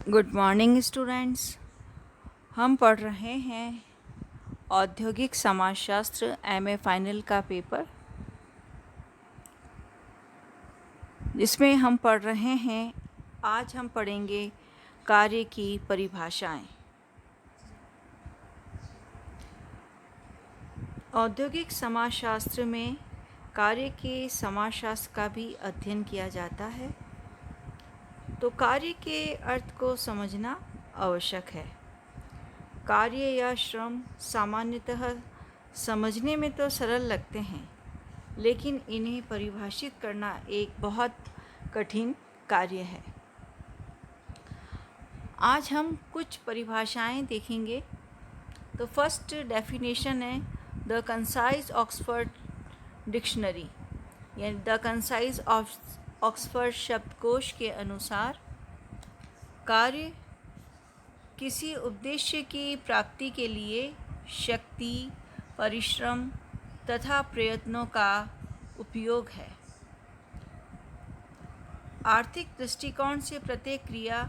Good morning students. हम पढ़ रहे हैं औद्योगिक समाजशास्त्र एमए फाइनल का पेपर, जिसमें हम पढ़ रहे हैं। आज हम पढ़ेंगे कार्य की परिभाषाएं। औद्योगिक समाजशास्त्र में कार्य के समाजशास्त्र का भी अध्ययन किया जाता है, तो कार्य के अर्थ को समझना आवश्यक है। कार्य या श्रम सामान्यतः समझने में तो सरल लगते हैं, लेकिन इन्हें परिभाषित करना एक बहुत कठिन कार्य है। आज हम कुछ परिभाषाएं देखेंगे। तो फर्स्ट डेफिनेशन है द कंसाइज ऑक्सफोर्ड डिक्शनरी, यानी द कंसाइज ऑक्सफोर्ड शब्दकोश के अनुसार कार्य किसी उद्देश्य की प्राप्ति के लिए शक्ति, परिश्रम तथा प्रयत्नों का उपयोग है। आर्थिक दृष्टिकोण से प्रत्येक क्रिया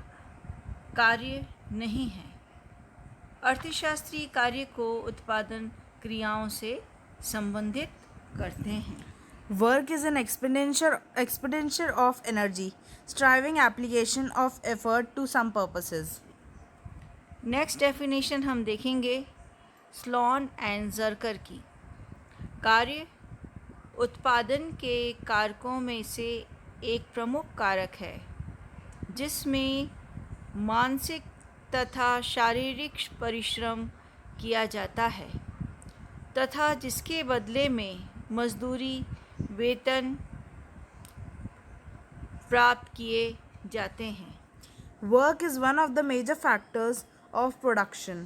कार्य नहीं है। अर्थशास्त्री कार्य को उत्पादन क्रियाओं से संबंधित करते हैं। Work is an expenditure of energy, striving application of effort to some purposes. Next definition हम देखेंगे स्लोन एंड जरकर की। कार्य उत्पादन के कारकों में से एक प्रमुख कारक है, जिसमें मानसिक तथा शारीरिक परिश्रम किया जाता है तथा जिसके बदले में मजदूरी, वेतन प्राप्त किए जाते हैं। Work is one of the major factors of production,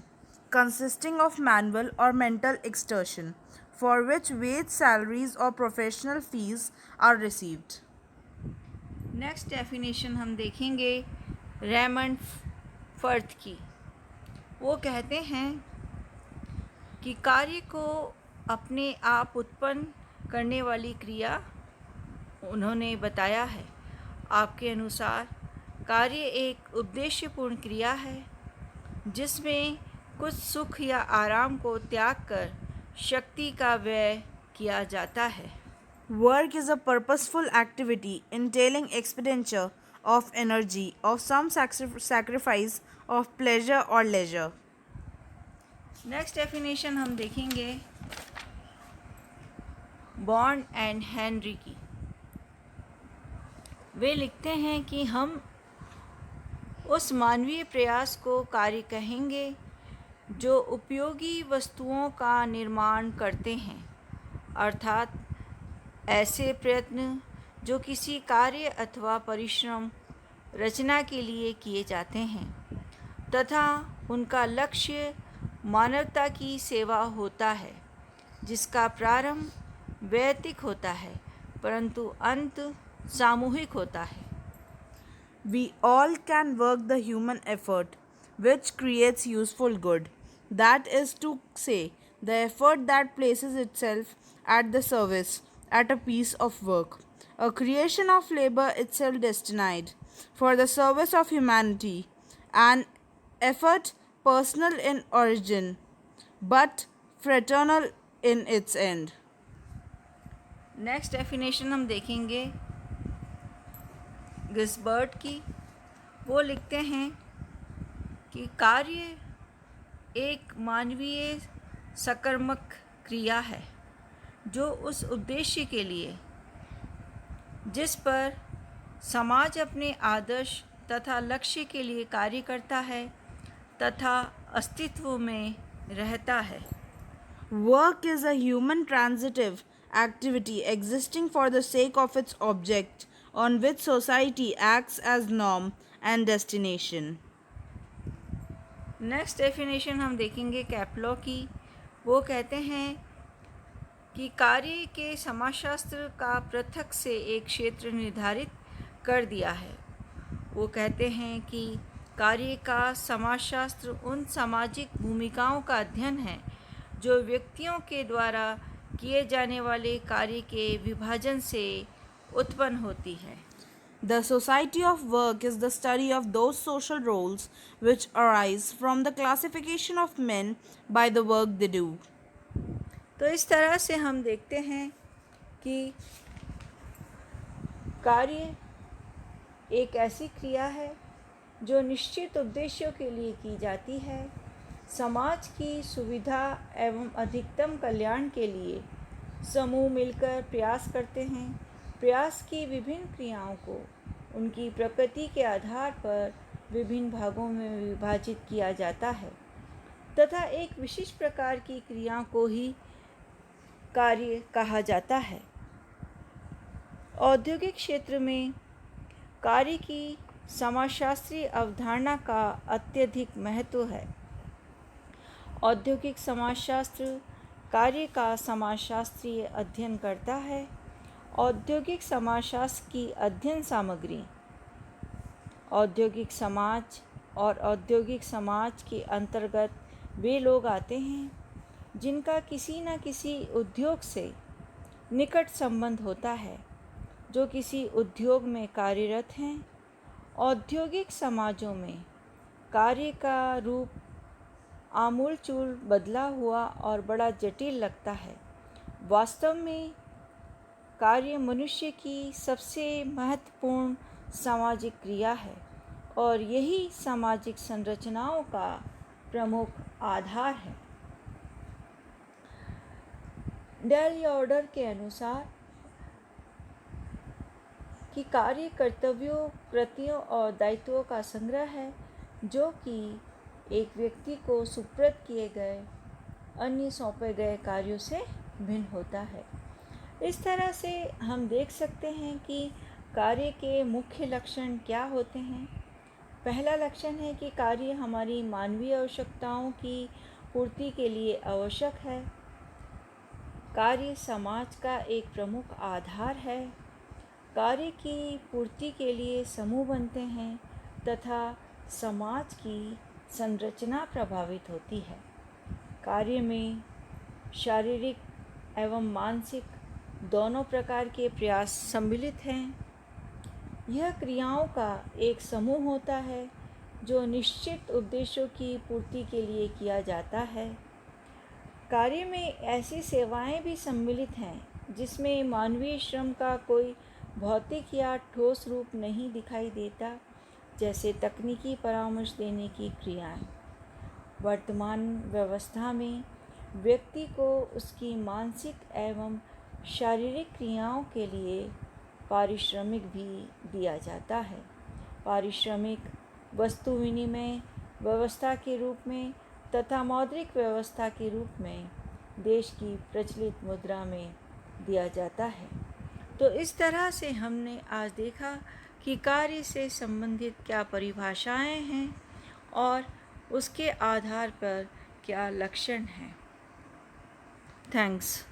consisting of manual or mental exertion, for which wage, salaries or professional fees are received. Next definition हम देखेंगे रेमंड फर्थ की। वो कहते हैं कि कार्य को अपने आप उत्पन्न करने वाली क्रिया उन्होंने बताया है। आपके अनुसार कार्य एक उद्देश्यपूर्ण क्रिया है, जिसमें कुछ सुख या आराम को त्याग कर शक्ति का व्यय किया जाता है। Work is a purposeful activity entailing expenditure of energy, of some sacrifice of pleasure or leisure. Next definition हम देखेंगे बॉन्ड एंड हेनरी की। वे लिखते हैं कि हम उस मानवीय प्रयास को कार्य कहेंगे जो उपयोगी वस्तुओं का निर्माण करते हैं, अर्थात ऐसे प्रयत्न जो किसी कार्य अथवा परिश्रम रचना के लिए किए जाते हैं तथा उनका लक्ष्य मानवता की सेवा होता है, जिसका प्रारंभ वैयक्तिक होता है परंतु अंत सामूहिक होता है। We all can work the human effort which creates useful good. That is to say, the effort that places itself at the service at a piece of work, a creation of labor itself destined for the service of humanity, an effort personal in origin but fraternal in its end. Next definition हम देखेंगे गिस्बर्ट की। वो लिखते हैं कि कार्य एक मानवीय सकर्मक क्रिया है जो उस उद्देश्य के लिए जिस पर समाज अपने आदर्श तथा लक्ष्य के लिए कार्य करता है तथा अस्तित्व में रहता है। Work is a human transitive activity existing for the sake of its object, on which society acts as norm and destination. Next definition हम देखेंगे कैप्लो की। वो कहते हैं कि कार्य के समाजशास्त्र का पृथक से एक क्षेत्र निर्धारित कर दिया है। वो कहते हैं कि कार्य का समाजशास्त्र उन सामाजिक भूमिकाओं का अध्ययन है जो व्यक्तियों के द्वारा किए जाने वाले कार्य के विभाजन से उत्पन्न होती है। The society of work is the study of those social roles which arise from the classification of men by the work they do. तो इस तरह से हम देखते हैं कि कार्य एक ऐसी क्रिया है जो निश्चित उद्देश्यों के लिए की जाती है, समाज की सुविधा एवं अधिकतम कल्याण के लिए समूह मिलकर प्रयास करते हैं। प्रयास की विभिन्न क्रियाओं को उनकी प्रकृति के आधार पर विभिन्न भागों में विभाजित किया जाता है तथा एक विशिष्ट प्रकार की क्रिया को ही कार्य कहा जाता है। औद्योगिक क्षेत्र में कार्य की समाजशास्त्रीय अवधारणा का अत्यधिक महत्व है। औद्योगिक समाजशास्त्र कार्य का समाजशास्त्रीय अध्ययन करता है। औद्योगिक समाजशास्त्र की अध्ययन सामग्री औद्योगिक समाज और औद्योगिक समाज के अंतर्गत वे लोग आते हैं जिनका किसी न किसी उद्योग से निकट संबंध होता है, जो किसी उद्योग में कार्यरत हैं। औद्योगिक समाजों में कार्य का रूप आमूलचूल बदला हुआ और बड़ा जटिल लगता है। वास्तव में कार्य मनुष्य की सबसे महत्वपूर्ण सामाजिक क्रिया है और यही सामाजिक संरचनाओं का प्रमुख आधार है। डेल ऑर्डर के अनुसार कि कार्य कर्तव्यों, कृतियों और दायित्वों का संग्रह है जो कि एक व्यक्ति को सुपुर्द किए गए अन्य सौंपे गए कार्यों से भिन्न होता है। इस तरह से हम देख सकते हैं कि कार्य के मुख्य लक्षण क्या होते हैं। पहला लक्षण है कि कार्य हमारी मानवीय आवश्यकताओं की पूर्ति के लिए आवश्यक है। कार्य समाज का एक प्रमुख आधार है। कार्य की पूर्ति के लिए समूह बनते हैं तथा समाज की संरचना प्रभावित होती है। कार्य में शारीरिक एवं मानसिक दोनों प्रकार के प्रयास सम्मिलित हैं। यह क्रियाओं का एक समूह होता है जो निश्चित उद्देश्यों की पूर्ति के लिए किया जाता है। कार्य में ऐसी सेवाएं भी सम्मिलित हैं जिसमें मानवीय श्रम का कोई भौतिक या ठोस रूप नहीं दिखाई देता, जैसे तकनीकी परामर्श देने की क्रियाएं। वर्तमान व्यवस्था में व्यक्ति को उसकी मानसिक एवं शारीरिक क्रियाओं के लिए पारिश्रमिक भी दिया जाता है। पारिश्रमिक वस्तु विनिमय व्यवस्था के रूप में तथा मौद्रिक व्यवस्था के रूप में देश की प्रचलित मुद्रा में दिया जाता है। तो इस तरह से हमने आज देखा कि कार्य से संबंधित क्या परिभाषाएं हैं और उसके आधार पर क्या लक्षण हैं। थैंक्स।